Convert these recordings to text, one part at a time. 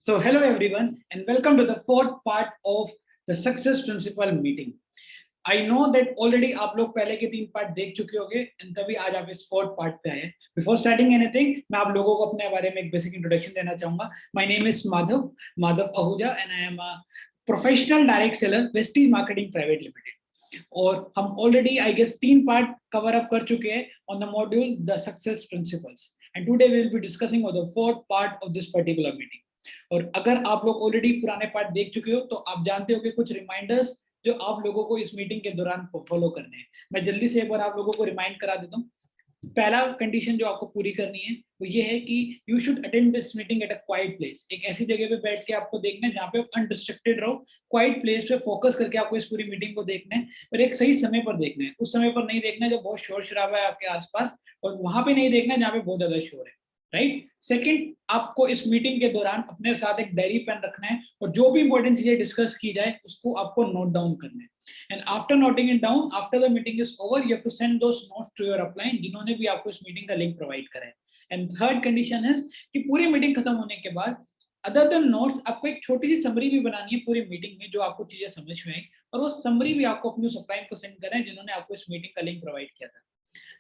So hello everyone and welcome to the fourth part of the success principle meeting. I know that already आप लोग पहले के 3 part देख चुके होंगे and तभी आज आप इस फोर्थ पार्ट पे आए हैं. Before starting anything, मैं आप लोगों को अपने बारे में एक बेसिक इंट्रोडक्शन देना चाहूंगा. My name is Madhav Ahuja and I am a professional direct seller Vestige Marketing Private Limited. और हम already I guess 3 part cover up कर चुके हैं on the module the success principles and today we will be discussing on the fourth part of this particular meeting. और अगर आप लोग already पुराने पार्ट देख चुके हो तो आप जानते हो कि कुछ रिमाइंडर्स जो आप लोगों को इस मीटिंग के दौरान फॉलो करने हैं. मैं जल्दी से एक बार आप लोगों को रिमाइंड करा देता हूँ. पहला कंडीशन जो आपको पूरी करनी है वो ये है कि you should attend this meeting at a quite place. एक ऐसी जगह पे बैठ के आपको देखना है जहाँ पे आप अनडिस्ट्रैक्टेड रहो. क्वाइट प्लेस पे फोकस करके आपको इस पूरी मीटिंग को देखना है और एक सही समय पर देखना है. उस समय पर नहीं देखना है जब बहुत शोर शराबा है आपके आसपास, और वहां पे नहीं देखना है जहाँ पे बहुत ज्यादा शोर है. राइट. सेकंड, आपको इस मीटिंग के दौरान अपने साथ एक डायरी पेन रखना है और जो भी इंपॉर्टेंट चीजें डिस्कस की जाए उसको आपको नोट डाउन करना है. And after noting it down, after the meeting is over, you have to send those notes to your upline जिन्होंने भी आपको इस मीटिंग का लिंक प्रोवाइड करा है. And third condition is कि पूरी मीटिंग खत्म होने के बाद other than notes आपको एक छोटी सी समरी भी बनानी है पूरी मीटिंग में जो आपको चीजें समझ में आई, और वो समरी भी आपको अपने उस अपलाइन को सेंड करें जिन्होंने आपको इस मीटिंग का लिंक प्रोवाइड किया था.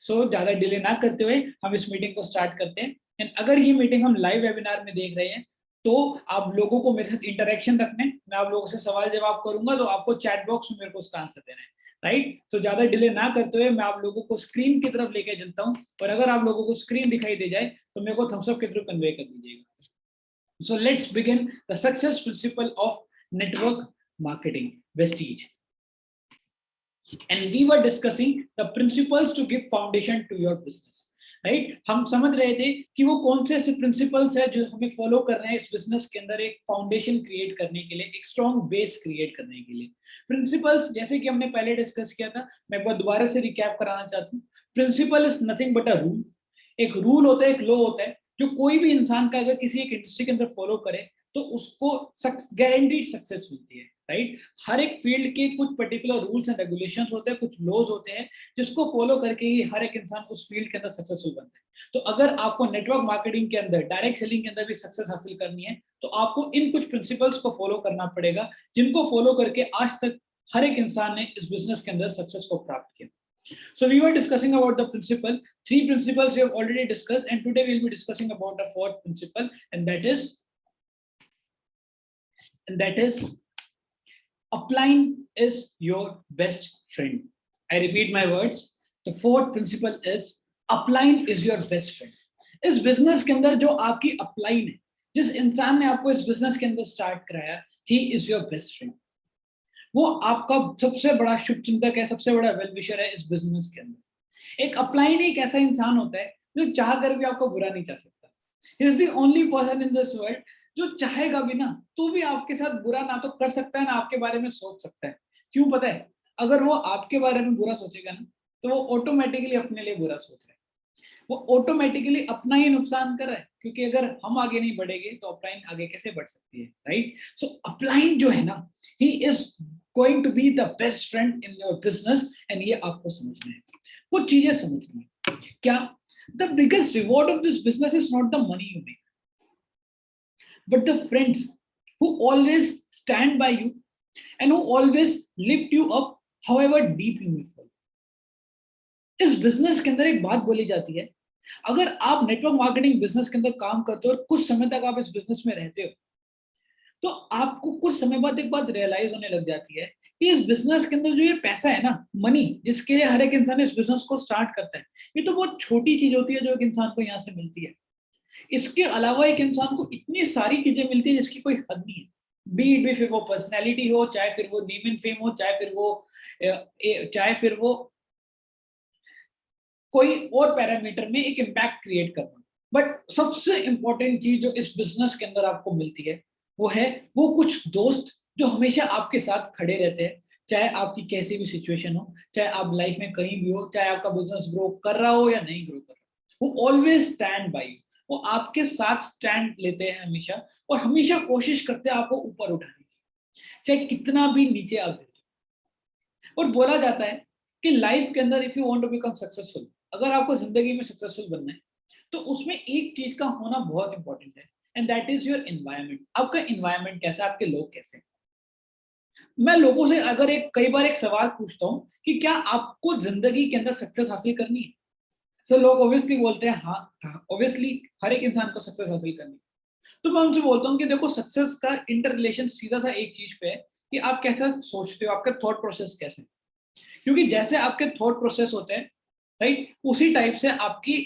सो ज्यादा डिले ना करते हुए हम इस मीटिंग को स्टार्ट करते हैं. एंड अगर ये मीटिंग हम लाइव वेबिनार में देख रहे हैं तो आप लोगों को मेरे साथ इंटरेक्शन रखना है. मैं आप लोगों से सवाल जवाब करूंगा तो आपको चैट बॉक्स में मेरे को उसका आंसर देना है. राइट. तो ज्यादा डिले ना करते हुए मैं आप लोगों को स्क्रीन की तरफ लेके चलता हूं, और अगर आप लोगों को स्क्रीन दिखाई दे जाए तो मेरे को थम्स अप के थ्रू कन्वे कर दीजिएगा. So let's begin the success principle of network marketing Vestige. And we were discussing the principles to give foundation to your business. Right. हम समझ रहे थे कि वो कौन से ऐसे प्रिंसिपल्स है जो हमें फॉलो करना है इस बिजनेस के अंदर एक फाउंडेशन क्रिएट करने के लिए, एक स्ट्रॉन्ग बेस क्रिएट करने के लिए. प्रिंसिपल्स जैसे कि हमने पहले डिस्कस किया था, मैं एक बार दोबारा से रिकैप कराना चाहता हूँ. Principle is nothing but a rule. एक रूल होता है, एक लॉ होता है जो कोई भी इंसान का अगर किसी एक इंडस्ट्री के अंदर फॉलो करे तो उसको गारंटीड सक्सेस मिलती है. राइट. हर एक फील्ड के कुछ पर्टिकुलर रूल्स एंड रेगुलेशंस होते हैं, कुछ लॉज होते हैं जिसको फॉलो करके ही हर एक इंसान उस फील्ड के अंदर सक्सेसफुल बनता है. तो अगर आपको नेटवर्क मार्केटिंग के अंदर, डायरेक्ट सेलिंग के अंदर भी सक्सेस हासिल करनी है तो आपको इन कुछ प्रिंसिपल्स को फॉलो करना पड़ेगा जिनको फॉलो करके आज तक हर एक इंसान ने इस बिजनेस के अंदर सक्सेस को प्राप्त किया. So we were discussing about the principle. 3 principles we have already discussed, and today we will be discussing about the 4th principle, and that is upline is your best friend. I repeat my words. The 4th principle is upline is your best friend. इस business के अंदर जो आपकी upline है, जिस इंसान ने आपको इस बिजनेस के अंदर स्टार्ट कराया, he is your best friend. वो आपका सबसे बड़ा शुभचिंतक है, सबसे बड़ा वेल विशर है इस बिजनेस के अंदर. एक अपलाइन एक ऐसा इंसान होता है जो चाह कर भी आपको बुरा नहीं चाह सकता. He is the only person in this world जो चाहेगा भी ना तो भी आपके साथ बुरा ना तो कर सकता है ना आपके बारे में सोच सकता है. क्यों पता है? अगर वो आपके बारे में बुरा सोचेगा ना तो वो ऑटोमेटिकली अपने लिए बुरा सोच रहा है. वो ऑटोमेटिकली अपना ही नुकसान कर रहा है, क्योंकि अगर हम आगे नहीं बढ़ेंगे तो अपलाइन आगे कैसे बढ़ सकती है. राइट. सो अपलाइन जो है ना, he is going to be the best friend in your business. And ये आपको समझना है, कुछ चीजें समझनी है. क्या? The biggest reward of this business is not the money you make but the friends who always stand by you and who always lift you up however deep you may fall. इस business के अंदर एक बात बोली जाती है, अगर आप नेटवर्क मार्केटिंग बिजनेस के अंदर काम करते हो और कुछ समय तक आप इस बिजनेस में रहते हो तो आपको कुछ समय बाद एक बात रियलाइज होने लग जाती है कि इस बिजनेस के अंदर जो ये पैसा है ना, मनी, जिसके लिए हर एक इंसान इस बिजनेस को स्टार्ट करता है, ये तो बहुत छोटी चीज होती है जो एक इंसान को यहाँ से मिलती है. इसके अलावा एक इंसान को इतनी सारी चीजें मिलती है जिसकी कोई हद नहीं है. बी फिर वो पर्सनैलिटी हो, चाहे फिर वो नेम एंड फेम हो, चाहे फिर वो कोई और पैरामीटर में एक इम्पैक्ट क्रिएट करना. बट सबसे इंपॉर्टेंट चीज जो इस बिजनेस के अंदर आपको मिलती है वो है वो कुछ दोस्त जो हमेशा आपके साथ खड़े रहते हैं, चाहे आपकी कैसी भी सिचुएशन हो, चाहे आप लाइफ में कहीं भी हो, चाहे आपका बिजनेस ग्रो कर रहा हो या नहीं ग्रो कर रहा हो. वो ऑलवेज स्टैंड बाय यू. वो आपके साथ स्टैंड लेते हैं हमेशा, और हमेशा कोशिश करते हैं आपको ऊपर उठाने की, चाहे कितना भी नीचे आ गए. और बोला जाता है कि लाइफ के अंदर if you want to become successful, अगर आपको जिंदगी में सक्सेसफुल बनना है तो उसमें एक चीज का होना बहुत इंपॉर्टेंट है, and that is your environment. आपका एनवायरनमेंट कैसा है, आपके लोग कैसे हैं। मैं लोगों से अगर कई बार एक सवाल पूछता हूँ कि क्या आपको जिंदगी के अंदर सक्सेस हासिल करनी है, तो लोग ऑब्वियसली बोलते हैं हाँ, ऑब्वियसली हर एक इंसान को सक्सेस हासिल करनी है। तो मैं उनसे बोलता हूँ कि देखो, सक्सेस का इंटर रिलेशन सीधा सा एक चीज पे है कि आप कैसा सोचते हो, आपका थॉट प्रोसेस कैसे है। क्योंकि जैसे आपके थॉट प्रोसेस होते हैं, राइट, उसी टाइप से आपकी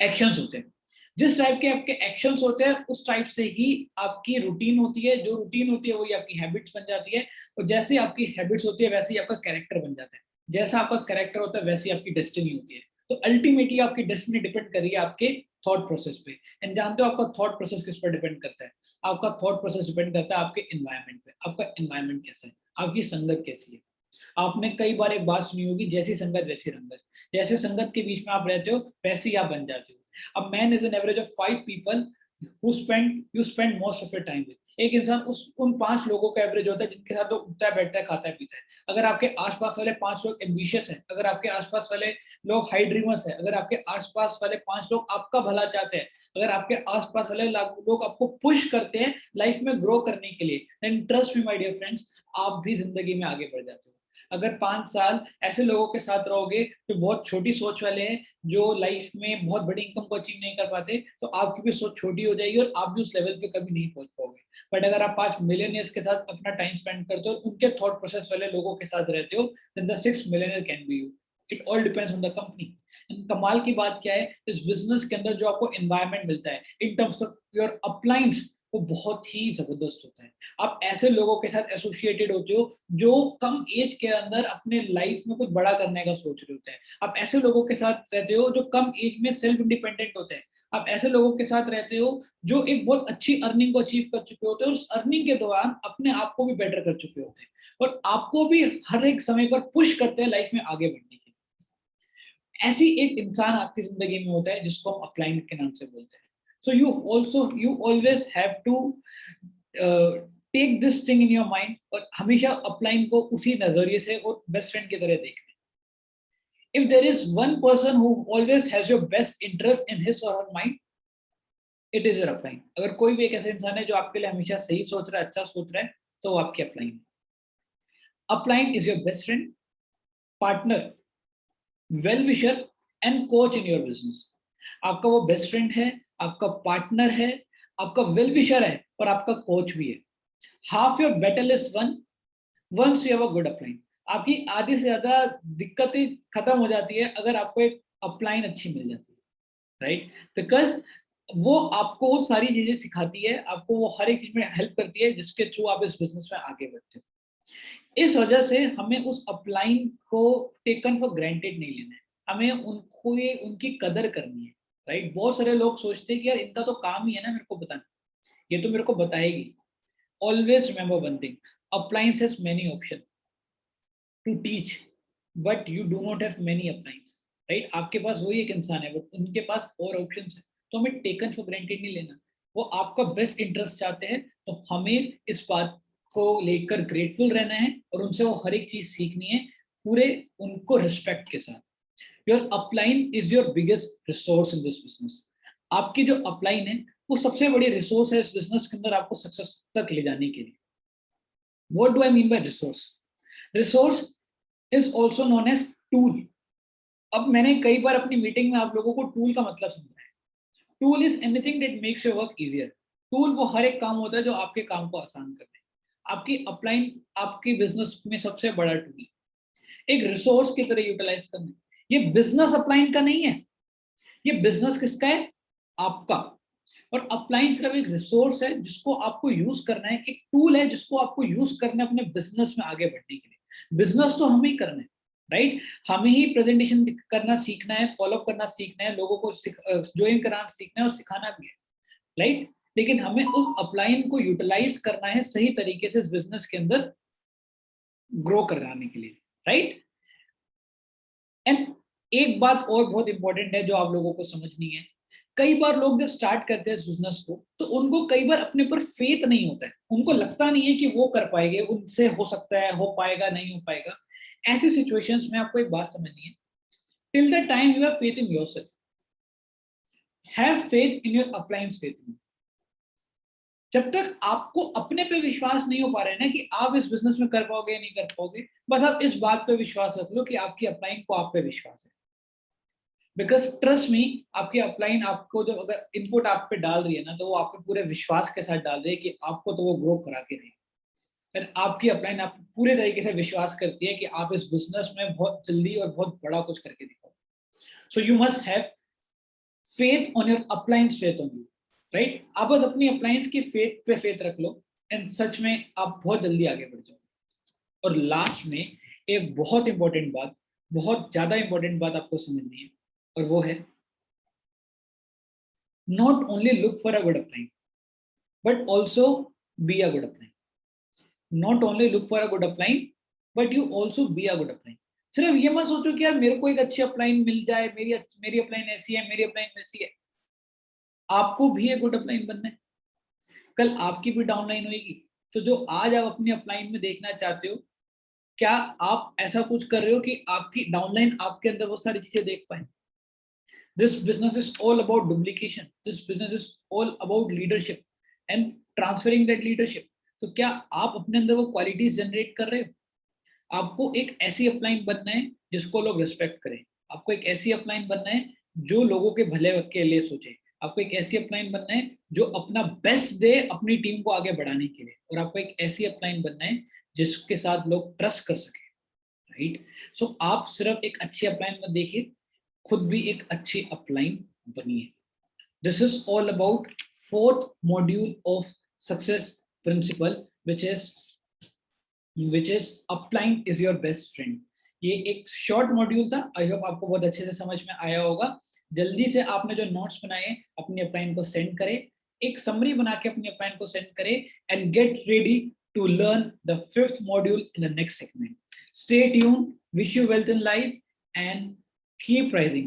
एक्शंस होते हैं। जिस टाइप के आपके एक्शंस होते हैं उस टाइप से ही आपकी रूटीन होती है, जो रूटीन होती है वही आपकी हैबिट्स बन जाती है, और जैसे आपकी हैबिट्स होती है वैसे ही आपका कैरेक्टर बन जाता है। जैसा आपका कैरेक्टर होता है वैसी आपकी डेस्टिनी होती है। तो अल्टीमेटली आपकी डेस्टिनी डिपेंड कर रही है आपके थॉट प्रोसेस पे। एंड जानते हो आपका थॉट प्रोसेस किस पर डिपेंड करता है? आपका थॉट प्रोसेस डिपेंड करता है आपके एनवायरमेंट पे। आपका एनवायरमेंट कैसा है, आपकी संगत कैसी है। आपने कई बार एक बात सुनी होगी, जैसी संगत वैसी रंगत। जैसे संगत के बीच में आप रहते हो वैसे ही आप बन जाते हो। A man is an average of 5 people who you spend most of your time with. एक इंसान उन 5 लोगों का एवरेज होता है जिनके साथ वो उठता है, बैठता है, खाता है, पीता है। अगर आपके आसपास वाले 5 लोग एम्बिशियस हैं, अगर आपके आसपास वाले लोग हाई ड्रीमर्स हैं, अगर आपके आसपास वाले 5 लोग आपका भला चाहते हैं, अगर आपके आसपास वाले लोग आपको पुश करते हैं लाइफ में ग्रो करने के लिए, then trust me my dear friends, आप भी जिंदगी में आगे बढ़ जाते हो। अगर 5 साल ऐसे लोगों के साथ रहोगे जो बहुत छोटी सोच वाले हैं, जो लाइफ में बहुत बड़ी इनकम को अचीव नहीं कर पाते, तो आपकी भी सोच छोटी हो जाएगी और आप भी उस लेवल पे कभी नहीं पहुंच पाओगे। बट अगर आप 5 मिलियनियर्स के साथ अपना टाइम स्पेंड करते हो, उनके थॉट प्रोसेस वाले लोगों के साथ रहते हो, then the 6 millionaire can be you. It all depends on the company. कमाल की बात क्या है, इस बिजनेस के अंदर जो आपको एनवायरनमेंट मिलता है इन टर्म्स ऑफ योर अपलाइंस, वो बहुत ही जबरदस्त होता है। आप ऐसे लोगों के साथ एसोसिएटेड होते हो जो कम एज के अंदर अपने लाइफ में कुछ बड़ा करने का सोच रहे होते हैं। आप ऐसे लोगों के साथ रहते हो जो कम एज में सेल्फ इंडिपेंडेंट होते हैं। आप ऐसे लोगों के साथ रहते हो जो एक बहुत अच्छी अर्निंग को अचीव कर चुके होते हैं और उस अर्निंग के दौरान अपने आप को भी बेटर कर चुके होते हैं, और आपको भी हर एक समय पर पुश करते हैं लाइफ में आगे बढ़ने के लिए। ऐसी एक इंसान आपकी जिंदगी में होता है जिसको हम अपलाइन के नाम से बोलते हैं। So you always have to take this thing in your mind, और हमेशा अपलाइन को उसी नजरिए से और बेस्ट फ्रेंड की तरह देखना। If there is one person who always has your best interest in his or her mind, it is your upline. अगर कोई भी एक ऐसा इंसान है जो आपके लिए हमेशा सही सोच रहा है, अच्छा सोच रहा है, तो वो आपके अपलाइन है। Upline is your best friend, partner, well wisher and coach in your business. आपका वो बेस्ट फ्रेंड है, आपका पार्टनर है, आपका वेल विशर है, और आपका कोच भी है। Half your battle is won once you have a good upline. आपकी आधी से ज्यादा दिक्कतें खत्म हो जाती है अगर आपको एक अपलाइन अच्छी मिल जाती है, राइट? बिकॉज वो आपको सारी चीजें सिखाती है, आपको वो हर एक चीज में हेल्प करती है जिसके थ्रू आप इस बिजनेस में आगे बढ़ते हो। इस वजह से हमें उस अपलाइन को टेकन फॉर ग्रांटेड नहीं लेना है, हमें उनको ये उनकी कदर करनी है, राइट? बहुत सारे लोग सोचते हैं कि यार इनका तो काम ही है ना मेरे को बताना, ये तो मेरे को बताएगी। Always remember one thing, uplines has many option to teach, but you do not have many uplines, right? आपके पास वही एक इंसान है बट उनके पास और ऑप्शन है। तो हमें टेकन फॉर ग्रांटेड नहीं लेना। वो आपका बेस्ट इंटरेस्ट चाहते हैं, तो हमें इस बात को लेकर ग्रेटफुल रहना है और उनसे वो हर एक चीज सीखनी है, पूरे उनको रिस्पेक्ट के साथ। Your upline is your biggest resource in this business. आपकी जो अपलाइन है वो सबसे बड़ी रिसोर्स है इस बिजनेस के अंदर आपको सक्सेस तक ले जाने के लिए। What do I mean by resource? Resource is also known as tool. अब मैंने कई बार अपनी मीटिंग में आप लोगों को टूल का मतलब समझाया। Tool is anything that makes your work easier. Tool वो हर एक काम होता है जो आपके काम को आसान कर दे। आपकी अपलाइन आपकी बिजनेस में सबसे बड़ा टूल है, एक रिसोर्स की तरह यूटिलाइज करना। ये बिजनेस अपलाइन का नहीं है, ये बिजनेस किसका है? आपका। और अपलाइन सिर्फ एक रिसोर्स है जिसको आपको यूज करना है, एक टूल है जिसको आपको यूज करना है अपने बिजनेस में आगे बढ़ने के लिए। बिजनेस तो हमें ही करना है, राइट? हमें ही प्रेजेंटेशन करना सीखना है, फॉलो करना सीखना है, लोगों को ज्वाइन कराना सीखना है और सिखाना भी है, राइट? लेकिन हमें उस अपलाइन को यूटिलाइज करना है सही तरीके से इस बिजनेस के अंदर ग्रो कराने के लिए, राइट? एंड एक बात और बहुत इंपॉर्टेंट है जो आप लोगों को समझनी है। कई बार लोग जब स्टार्ट करते हैं इस बिजनेस को तो उनको कई बार अपने पर फेथ नहीं होता है, उनको लगता नहीं है कि वो कर पाएंगे, उनसे हो सकता है, हो पाएगा, नहीं हो पाएगा। ऐसी सिचुएशंस में आपको एक बात समझनी है, till the time you have faith in yourself, have faith in your अपलाइंस faith in. जब तक आपको अपने पे विश्वास नहीं हो पा रहा है ना कि आप इस बिजनेस में कर पाओगे या नहीं कर पाओगे, बस आप इस बात पे विश्वास रख लो कि आपकी अपलाइन को आप पे विश्वास है। बिकॉज ट्रस्ट मी, आपकी अपलाइन आपको जब अगर इनपुट आप पे डाल रही है ना, तो वो आपके पूरे विश्वास के साथ डाल रही है कि आपको तो वो ग्रो करा के देगी। फिर आपकी अपलाइन आप पूरे तरीके से विश्वास करती है कि आप इस बिजनेस में बहुत जल्दी और बहुत बड़ा कुछ करके दिखाओ। So you must have faith on your अपलाइंस, faith on you, right? आप बस अपनी अपलाइंस की फेथ पे फेथ रख लो एंड सच में आप बहुत जल्दी आगे बढ़ जाओ। और लास्ट में एक बहुत इंपॉर्टेंट बात, बहुत ज्यादा इंपॉर्टेंट बात आपको समझनी है, और वो है not only look for a good upline but also be a good upline. Not only look for a good upline but you also be a good upline. सिर्फ ये मत सोचो कि यार मेरे को एक अच्छी अपलाइन मिल जाए, मेरी अपलाइन ऐसी है, मेरी अपलाइन वैसी है। आपको भी एक गुड अपलाइन बनना है, कल आपकी भी डाउनलाइन होगी। तो जो आज आप अपनी अपलाइन में देखना चाहते हो, क्या आप ऐसा कुछ कर रहे हो कि आपकी डाउनलाइन आपके अंदर वो सारी चीजें देख पाए? This business is all about duplication. This business is all about leadership and transferring that leadership. तो क्या आप अपने अंदर वो क्वालिटीज जनरेट कर रहे हो? आपको एक ऐसी अपलाइन बनना है जिसको लोग रिस्पेक्ट करें। आपको एक ऐसी अपलाइन बनना है जो लोगों के भले के लिए सोचे। आपको एक ऐसी अपलाइन बनना है जो अपना बेस्ट दे अपनी टीम को आगे बढ़ाने के लिए। और आपको एक ऐसी अपलाइन बनना है जिसके साथ लोग ट्रस्ट कर सके, राइट? सो आप सिर्फ एक अच्छी अपलाइन मत देखिए, खुद भी एक अच्छी अपलाइन बनिए। This is all about fourth module of success principle, which is upline is your best friend. ये एक शॉर्ट मॉड्यूल था, आई होप आपको बहुत अच्छे से समझ में आया होगा। जल्दी से आपने जो नोट्स बनाए अपनी अपलाइन को सेंड करें, एक समरी बना के अपनी अपलाइन को सेंड करें and get ready to learn the fifth module in the next segment. Stay tuned, wish you wealth in life and keep rising.